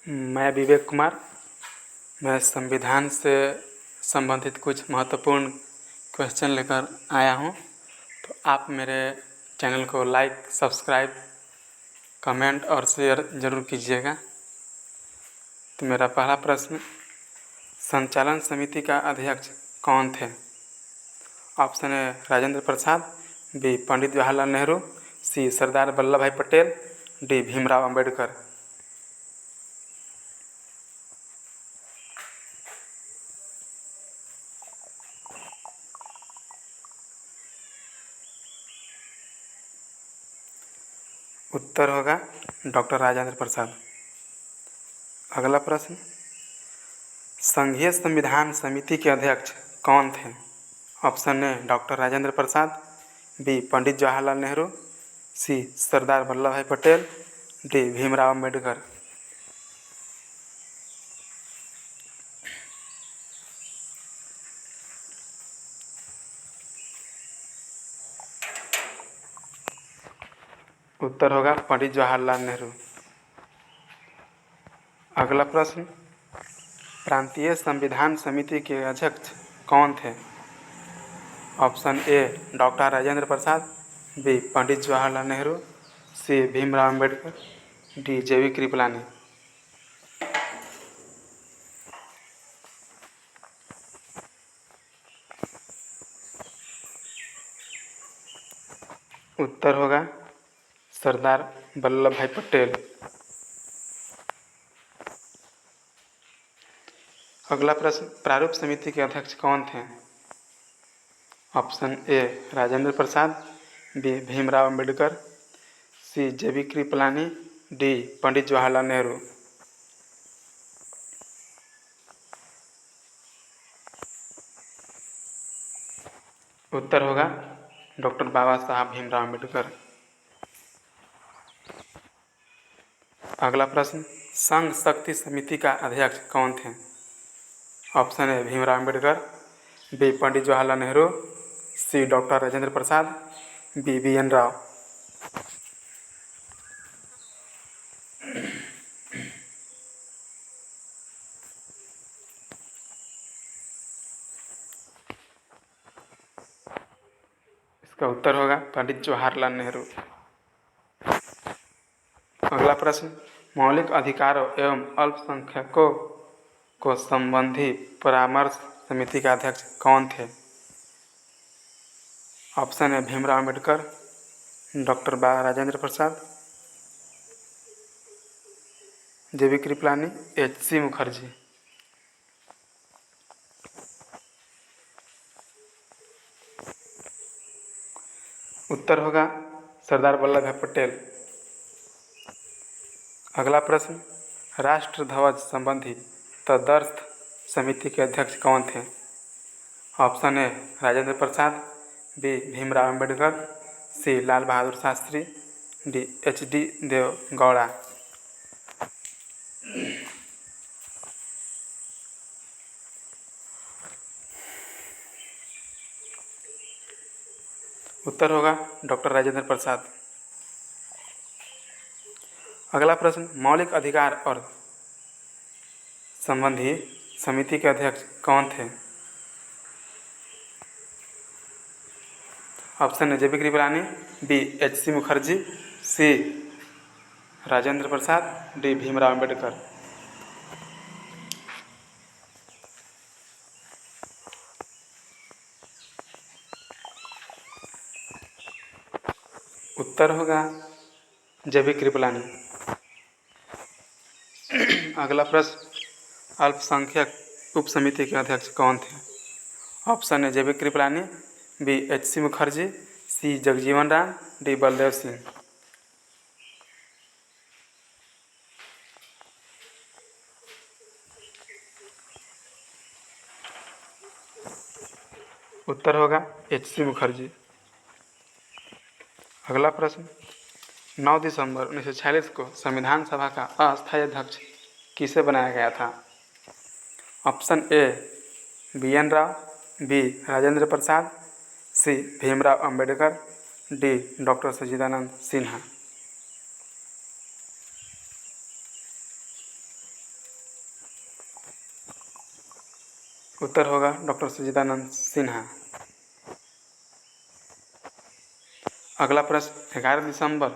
मैं विवेक कुमार। मैं संविधान से संबंधित कुछ महत्वपूर्ण क्वेश्चन लेकर आया हूं। तो आप मेरे चैनल को लाइक, सब्सक्राइब, कमेंट और शेयर ज़रूर कीजिएगा। तो मेरा पहला प्रश्न, संचालन समिति का अध्यक्ष कौन थे? Option A Rajendra Prasad, B Pandit Jawaharlal Nehru, C Sardar Vallabhbhai Patel, D Bhimrao Ambedkar. उत्तर होगा डॉक्टर राजेंद्र प्रसाद। अगला प्रश्न, संघीय संविधान समिति के अध्यक्ष कौन थे? Option A doctor Rajendra Prasad, B Pandit Jawaharlal Nehru, C Sardar Vallabhbhai Patel, D Bhimrao Ambedkar. उत्तर होगा पंडित जवाहरलाल नेहरू। अगला प्रश्न, प्रांतीय संविधान समिति के अध्यक्ष कौन थे? Option A doctor Rajendra Prasad, B Pandit Jawaharlal Nehru, C Bhimrao Ambedkar, D J V Kripalani. उत्तर होगा सरदार वल्लभ भाई पटेल। अगला प्रश्न, प्रारूप समिति के अध्यक्ष कौन थे? Option A Rajendra Prasad, B Bhimrao Ambedkar, C J B Kripalani, D Pandit Jawaharlal Nehru. उत्तर होगा डॉक्टर बाबा साहब भीमराव अंबेडकर। अगला प्रश्न, संघ शक्ति समिति का अध्यक्ष कौन थे? Option A Bhimrao Ambedkar, B Pandit Jawaharlal Nehru, C doctor Rajendra Prasad, B B N Rao. इसका उत्तर होगा पंडित जवाहरलाल नेहरू। अगला प्रश्न, मौलिक अधिकारों एवं अल्पसंख्यकों को संबंधी परामर्श समिति का अध्यक्ष कौन थे? ऑप्शन है भीमराव अंबेडकर, डॉक्टर राजेंद्र प्रसाद, जेवी कृपलानी, एच.सी. मुखर्जी। उत्तर होगा सरदार वल्लभ भाई पटेल। अगला प्रश्न, राष्ट्र ध्वज संबंधी तदर्थ समिति के अध्यक्ष कौन थे? Option A Rajendra Prasad, B Bhimrao Ambedkar, C Lal Bahadur Shastri, D H D. Deve Gowda. उत्तर होगा डॉक्टर राजेंद्र प्रसाद। अगला प्रश्न, मौलिक अधिकार और संबंधी समिति के अध्यक्ष कौन थे? ऑप्शन है जेबी कृपलानी, बी एच.सी. मुखर्जी, सी राजेंद्र प्रसाद, डी भीमराव अंबेडकर। उत्तर होगा जेबी कृपलानी। अगला प्रश्न, अल्पसंख्यक उप समिति के अध्यक्ष कौन थे? ऑप्शन है जेबी कृपलानी, बी एच.सी. मुखर्जी, सी जगजीवन राम, डी बलदेव सिंह। उत्तर होगा एच.सी. मुखर्जी। अगला प्रश्न, 9 दिसंबर 1946 को संविधान सभा का अस्थायी अध्यक्ष किसे बनाया गया था? Option A B N Rao, B Rajendra Prasad, C Bhimrao Ambedkar, D doctor Sachchidananda Sinha. उत्तर होगा डॉक्टर सच्चिदानंद सिन्हा। अगला प्रश्न, 11 दिसंबर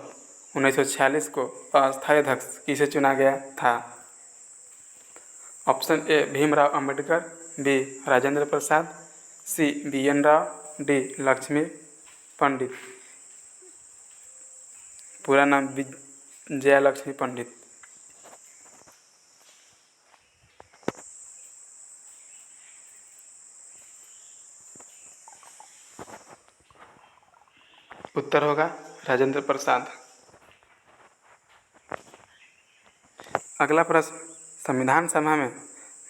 1946 को अस्थायी अध्यक्ष किसे चुना गया था? Option A Bhimrao Ambedkar, B Rajendra Prasad, C B N Rao, D Lakshmi Pandit. पूरा नाम विजया लक्ष्मी पंडित। उत्तर होगा राजेंद्र प्रसाद। अगला प्रश्न, संविधान सभा में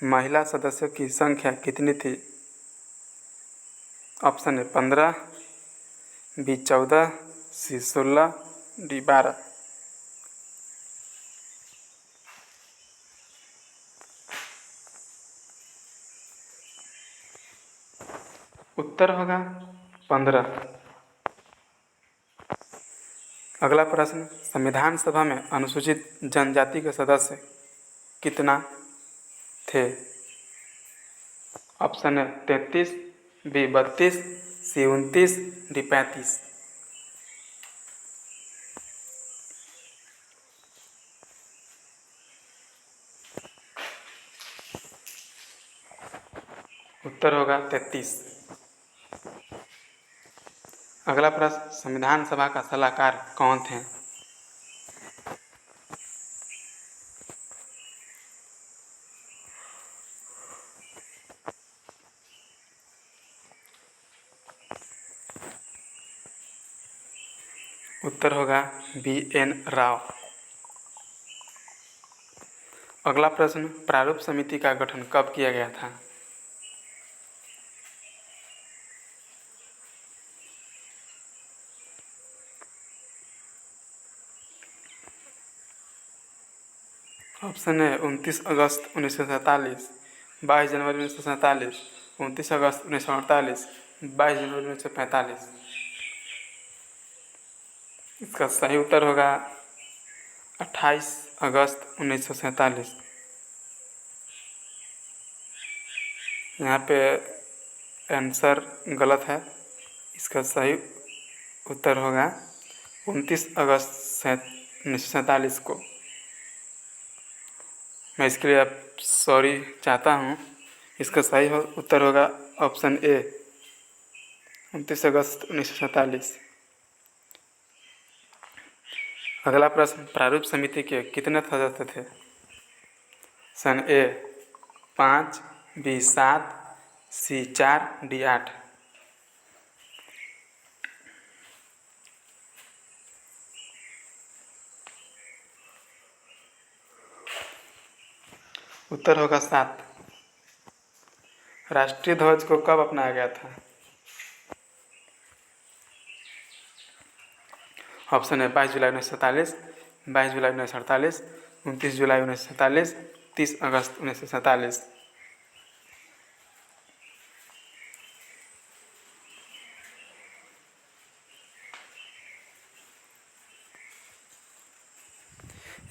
महिला सदस्यों की संख्या कितनी थी? ऑप्शन है 15, बी 14, सी 16, डी 12। उत्तर होगा 15। अगला प्रश्न, संविधान सभा में अनुसूचित जनजाति के सदस्य कितना थे? ऑप्शन है 33, बी 32, सी 29, डी 35। उत्तर होगा 33। अगला प्रश्न, संविधान सभा का सलाहकार कौन थे? उत्तर होगा बी एन राव। अगला प्रश्न, प्रारूप समिति का गठन कब किया गया था? ऑप्शन है 29 अगस्त 1947, 22 जनवरी 1947, 29 अगस्त 1948, 22 जनवरी 1945। इसका सही उत्तर होगा 28 अगस्त 1947। यहाँ पे आंसर गलत है। इसका सही उत्तर होगा 29 अगस्त 1947 को। मैं इसके लिए अब सॉरी चाहता हूँ। इसका सही उत्तर होगा ऑप्शन ए 29 अगस्त 1947। अगला प्रश्न, प्रारूप समिति के कितने सदस्य थे? सन ए 5, बी 7, सी 4, डी 8। उत्तर होगा 7। राष्ट्रीय ध्वज को कब अपनाया गया था? ऑप्शन है 22 जुलाई 1947, 22 जुलाई 1948, 29 जुलाई 1947, 30 अगस्त 1947।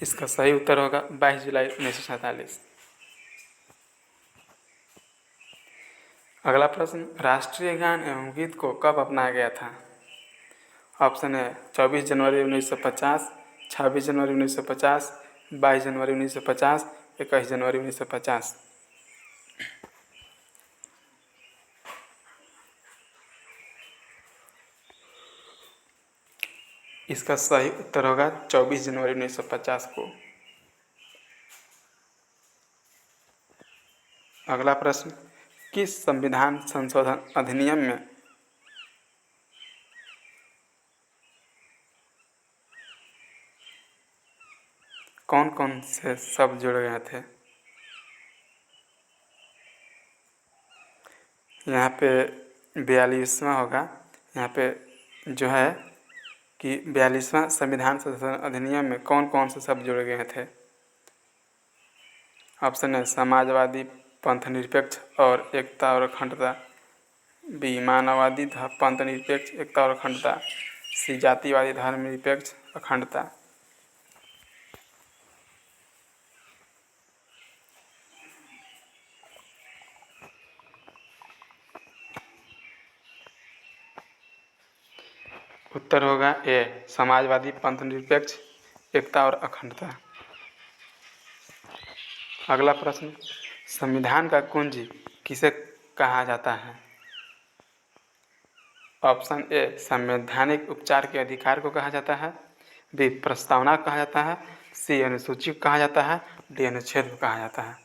इसका सही उत्तर होगा 22 जुलाई 1947। अगला प्रश्न, राष्ट्रीय गान एवं गीत को कब अपनाया गया था? ऑप्शन है 24 जनवरी 1950, 26 जनवरी 1950, 22 जनवरी 1950, 21 जनवरी 1950। इसका सही उत्तर होगा 24 जनवरी 1950 को। अगला प्रश्न, किस संविधान संशोधन अधिनियम में कौन कौन से शब्द जुड़े गए थे? यहाँ पे 42वां होगा। यहाँ पे जो है कि 42वां संविधान संशोधन अधिनियम में कौन कौन से शब्द जुड़े गए थे? ऑप्शन है समाजवादी, पंथ निरपेक्ष और एकता और अखंडता, बी मानववादी, पंथ निरपेक्ष, एकता और अखंडता, सी जातिवादी, धर्म निरपेक्ष, अखंडता। उत्तर होगा ए समाजवादी, पंथ निरपेक्ष, एकता और अखंडता। अगला प्रश्न, संविधान का कुंजी किसे कहा जाता है? ऑप्शन ए संवैधानिक उपचार के अधिकार को कहा जाता है, बी प्रस्तावना को कहा जाता है, सी अनुसूची को कहा जाता है, डी अनुच्छेद को कहा जाता है।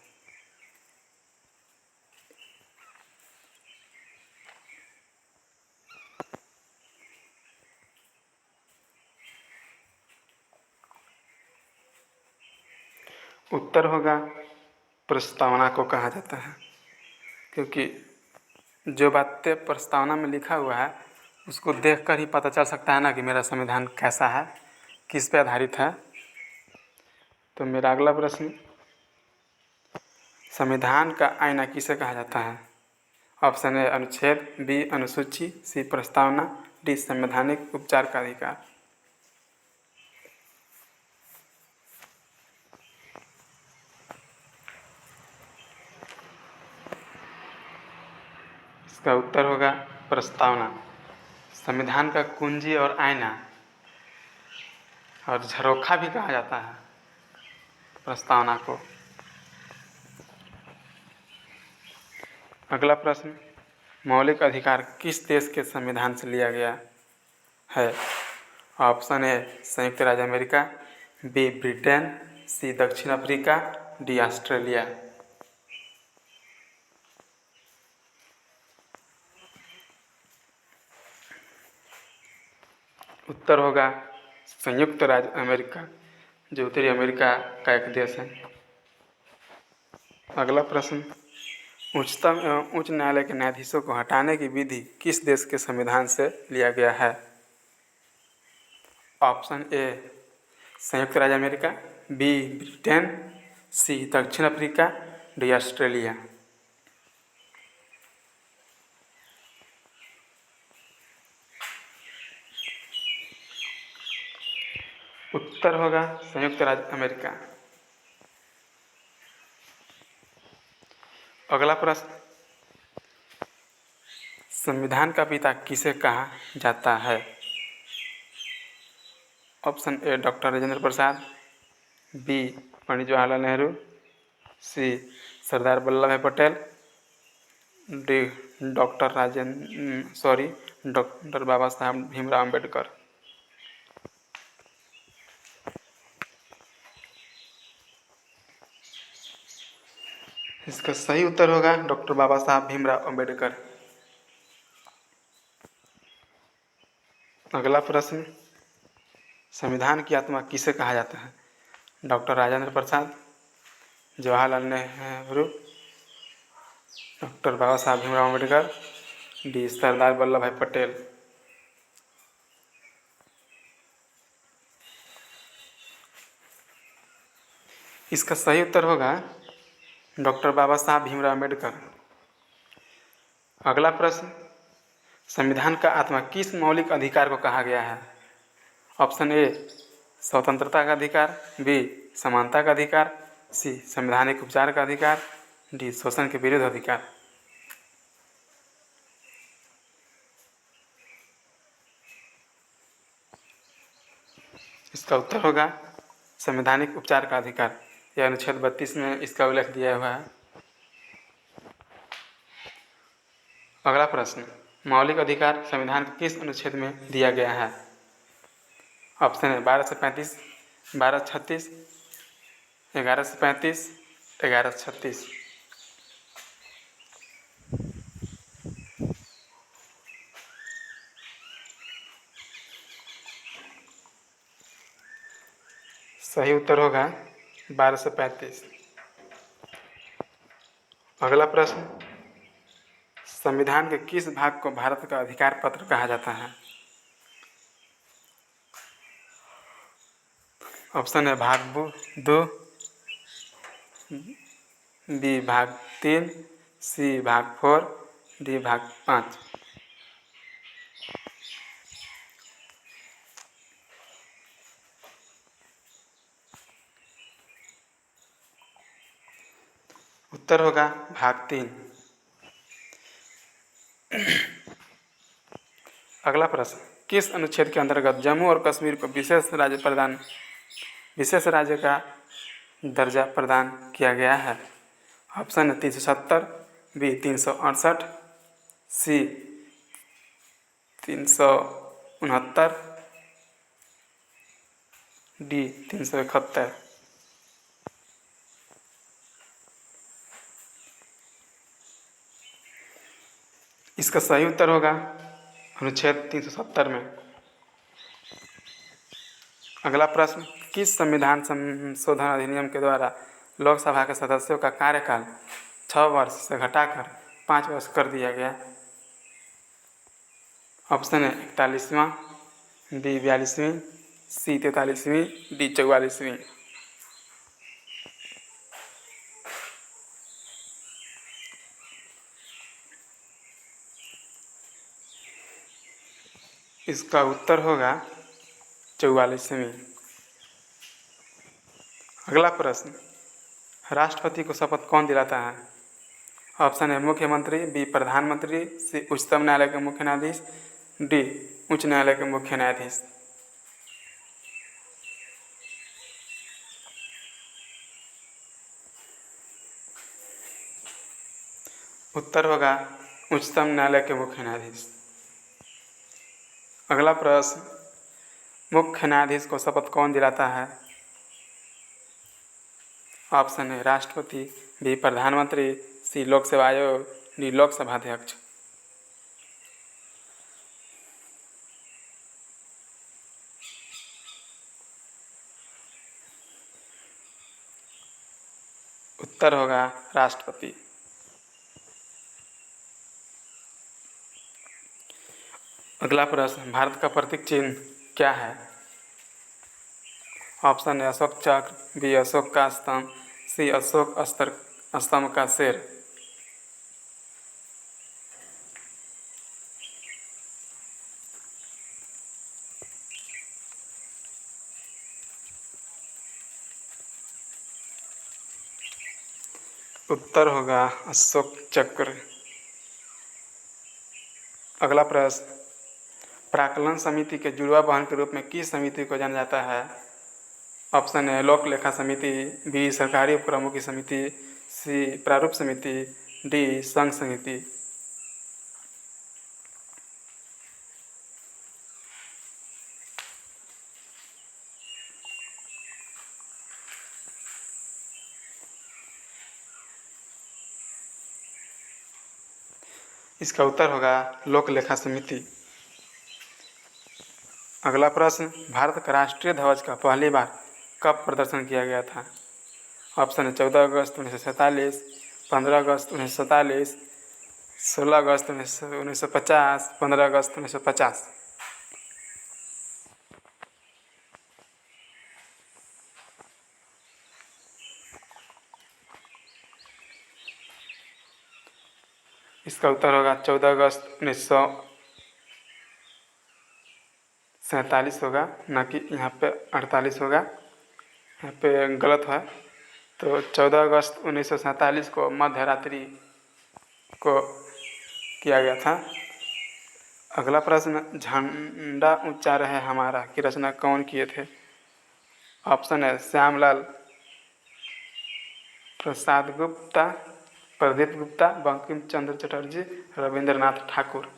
उत्तर होगा प्रस्तावना को कहा जाता है, क्योंकि जो बातें प्रस्तावना में लिखा हुआ है उसको देखकर ही पता चल सकता है ना कि मेरा संविधान कैसा है, किस पे आधारित है। तो मेरा अगला प्रश्न, संविधान का आईना किसे कहा जाता है? ऑप्शन ए अनुच्छेद, बी अनुसूची, सी प्रस्तावना, डी संवैधानिक उपचार का अधिकार। इसका उत्तर होगा प्रस्तावना। संविधान का कुंजी और आईना और झरोखा भी कहा जाता है प्रस्तावना को। अगला प्रश्न, मौलिक अधिकार किस देश के संविधान से लिया गया है? ऑप्शन ए संयुक्त राज्य अमेरिका, बी ब्रिटेन, सी दक्षिण अफ्रीका, डी ऑस्ट्रेलिया। उत्तर होगा संयुक्त राज्य अमेरिका, जो उत्तरी अमेरिका का एक देश है। अगला प्रश्न, उच्चतम एवं उच्च न्यायालय के न्यायाधीशों को हटाने की विधि किस देश के संविधान से लिया गया है? ऑप्शन ए संयुक्त राज्य अमेरिका, बी ब्रिटेन, सी दक्षिण अफ्रीका, डी ऑस्ट्रेलिया। उत्तर होगा संयुक्त राज्य अमेरिका। अगला प्रश्न, संविधान का पिता किसे कहा जाता है? Option A doctor Rajendra Prasad, B Pandit Jawaharlal Nehru, C Sardar Vallabhbhai Patel, D doctor बाबा साहब भीमराव अम्बेडकर। इसका सही उत्तर होगा डॉक्टर बाबा साहब भीमराव अम्बेडकर। अगला प्रश्न, संविधान की आत्मा किसे कहा जाता है? डॉक्टर राजेंद्र प्रसाद, जवाहरलाल नेहरू, डॉक्टर बाबा साहब भीमराव अम्बेडकर, डी सरदार वल्लभ भाई पटेल। इसका सही उत्तर होगा डॉक्टर बाबा साहब भीमराव अम्बेडकर। अगला प्रश्न, संविधान का आत्मा किस मौलिक अधिकार को कहा गया है? ऑप्शन ए स्वतंत्रता का अधिकार, बी समानता का अधिकार, सी संवैधानिक उपचार का अधिकार, डी शोषण के विरुद्ध अधिकार। इसका उत्तर होगा संवैधानिक उपचार का अधिकार। यह अनुच्छेद 32 में इसका उल्लेख दिया हुआ है। अगला प्रश्न, मौलिक अधिकार संविधान के किस अनुच्छेद में दिया गया है? ऑप्शन है 12 से 35, 12 से 36, 11 से 35, 11 से 36। सही उत्तर होगा 12 से 35। अगला प्रश्न, संविधान के किस भाग को भारत का अधिकार पत्र कहा जाता है? ऑप्शन है भाग 2, बी भाग 3, सी भाग 4, डी भाग 5। उत्तर होगा भाग 3। अगला प्रश्न, किस अनुच्छेद के अंतर्गत जम्मू और कश्मीर को विशेष राज्य का दर्जा प्रदान किया गया है? ऑप्शन है 370, बी 368, सी 369, डी 371। इसका सही उत्तर होगा अनुच्छेद 370 में। अगला प्रश्न, किस संविधान संशोधन अधिनियम के द्वारा लोकसभा के सदस्यों का कार्यकाल 6 वर्ष से घटाकर 5 वर्ष कर दिया गया? ऑप्शन है 41वां, बी 42वीं, सी 43वीं, डी 44वीं। इसका उत्तर होगा 44वीं। अगला प्रश्न, राष्ट्रपति को शपथ कौन दिलाता है? ऑप्शन है मुख्यमंत्री, बी प्रधानमंत्री, सी उच्चतम न्यायालय के मुख्य न्यायाधीश, डी उच्च न्यायालय के मुख्य न्यायाधीश। उत्तर होगा उच्चतम न्यायालय के मुख्य न्यायाधीश। अगला प्रश्न, मुख्य न्यायाधीश को शपथ कौन दिलाता है? ऑप्शन है राष्ट्रपति, बी प्रधानमंत्री, सी लोक सेवा आयोग, डी लोकसभा अध्यक्ष। उत्तर होगा राष्ट्रपति। अगला प्रश्न, भारत का प्रतीक चिन्ह क्या है? ऑप्शन है अशोक चक्र, बी अशोक का स्तंभ, सी अशोक स्तंभ का शेर। उत्तर होगा अशोक चक्र। अगला प्रश्न, प्राक्कलन समिति के जुड़वा बहन के रूप में किस समिति को जाना जाता है? ऑप्शन है लोक लेखा समिति, बी सरकारी उपक्रमों की समिति, सी प्रारूप समिति, डी संघ समिति। इसका उत्तर होगा लोक लेखा समिति। अगला प्रश्न, भारत का राष्ट्रीय ध्वज का पहली बार कब प्रदर्शन किया गया था? ऑप्शन है 14 अगस्त 1947, 15 अगस्त 1947, 16 अगस्त 1950, 15 अगस्त 1950। इसका उत्तर होगा 14 अगस्त 1947 होगा, न कि यहाँ पे 48 होगा, यहाँ पे गलत है। तो 14 अगस्त 1947 को मध्य रात्रि को किया गया था। अगला प्रश्न, झंडा ऊंचा रहे हमारा की रचना कौन किए थे? ऑप्शन है श्यामलाल प्रसाद गुप्ता, प्रदीप गुप्ता, बंकिम चंद्र चटर्जी, रविंद्रनाथ ठाकुर।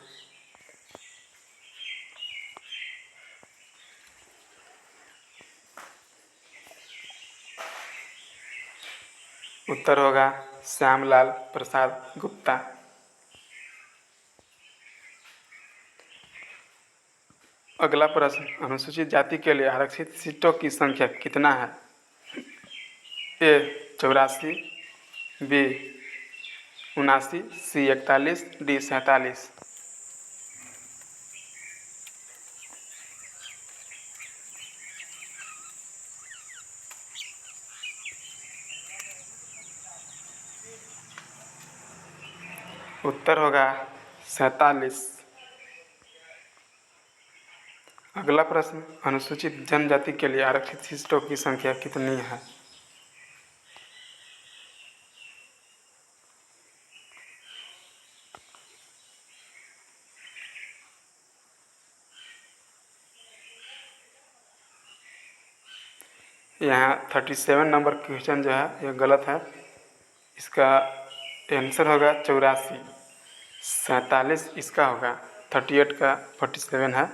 उत्तर होगा श्यामलाल प्रसाद गुप्ता। अगला प्रश्न, अनुसूचित जाति के लिए आरक्षित सीटों की संख्या कितना है? ए 84, बी 79, सी 41, डी 47। उत्तर होगा 47। अगला प्रश्न, अनुसूचित जनजाति के लिए आरक्षित सीटों की संख्या कितनी है? यहाँ 37 नंबर क्वेश्चन जो है यह गलत है। इसका आंसर होगा 84। 47 इसका होगा, 38 का 47 है।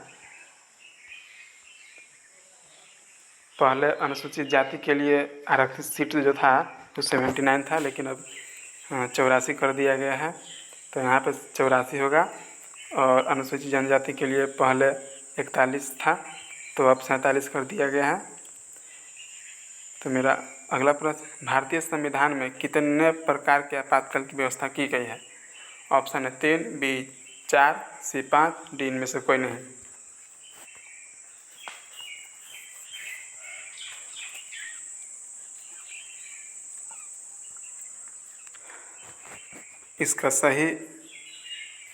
पहले अनुसूचित जाति के लिए आरक्षित सीट जो था वो 79 था, लेकिन अब 84 कर दिया गया है, तो यहाँ पे 84 होगा। और अनुसूचित जनजाति के लिए पहले 41 था, तो अब 47 कर दिया गया है। तो मेरा अगला प्रश्न, भारतीय संविधान में कितने प्रकार के आपातकाल की व्यवस्था की गई है? ऑप्शन है 3, बी 4, सी 5, डी इनमें से कोई नहीं। इसका सही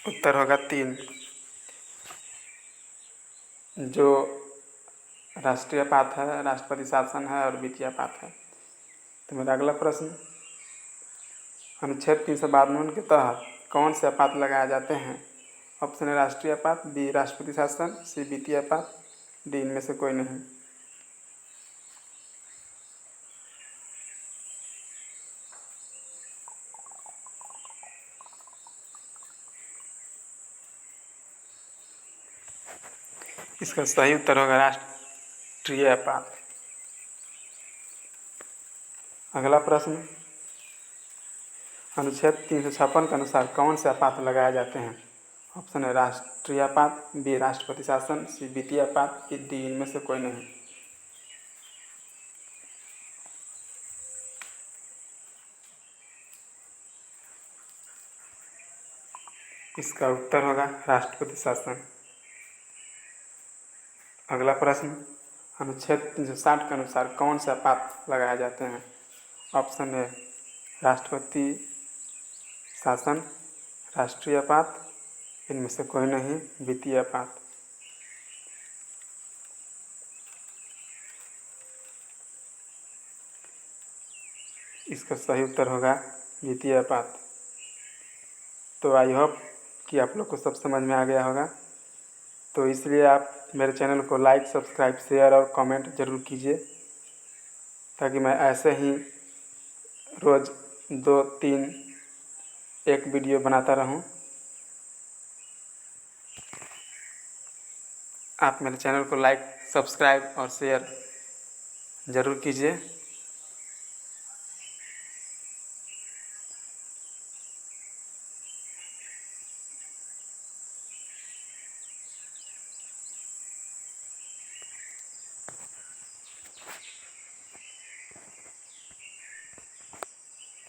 उत्तर होगा 3, जो राष्ट्रीय आपात है, राष्ट्रपति शासन है और वित्तीय आपात है। तो मेरा अगला प्रश्न, अनुच्छेद 352 के तहत कौन से आपात लगाए जाते हैं? ऑप्शन है राष्ट्रीय आपात, बी राष्ट्रपति शासन, सी वित्तीय आपात, डी इनमें से कोई नहीं। इसका सही उत्तर होगा राष्ट्रीय आपात। अगला प्रश्न, अनुच्छेद 356 के अनुसार कौन से आपात लगाए जाते हैं? ऑप्शन है राष्ट्रीय आपात, बी राष्ट्रपति शासन, सी वित्तीय आपात, डी इनमें से कोई नहीं। इसका उत्तर होगा राष्ट्रपति शासन। अगला प्रश्न, अनुच्छेद 360 के अनुसार कौन से आपात लगाए जाते हैं? ऑप्शन है राष्ट्रपति शासन, राष्ट्रीय आपात, इनमें से कोई नहीं, वित्तीय आपात। इसका सही उत्तर होगा वित्तीय आपात। तो आई होप कि आप लोग को सब समझ में आ गया होगा। तो इसलिए आप मेरे चैनल को लाइक, सब्सक्राइब, शेयर और कमेंट ज़रूर कीजिए, ताकि मैं ऐसे ही रोज़ 2-3 एक वीडियो बनाता रहूं। आप मेरे चैनल को लाइक, सब्सक्राइब और शेयर ज़रूर कीजिए।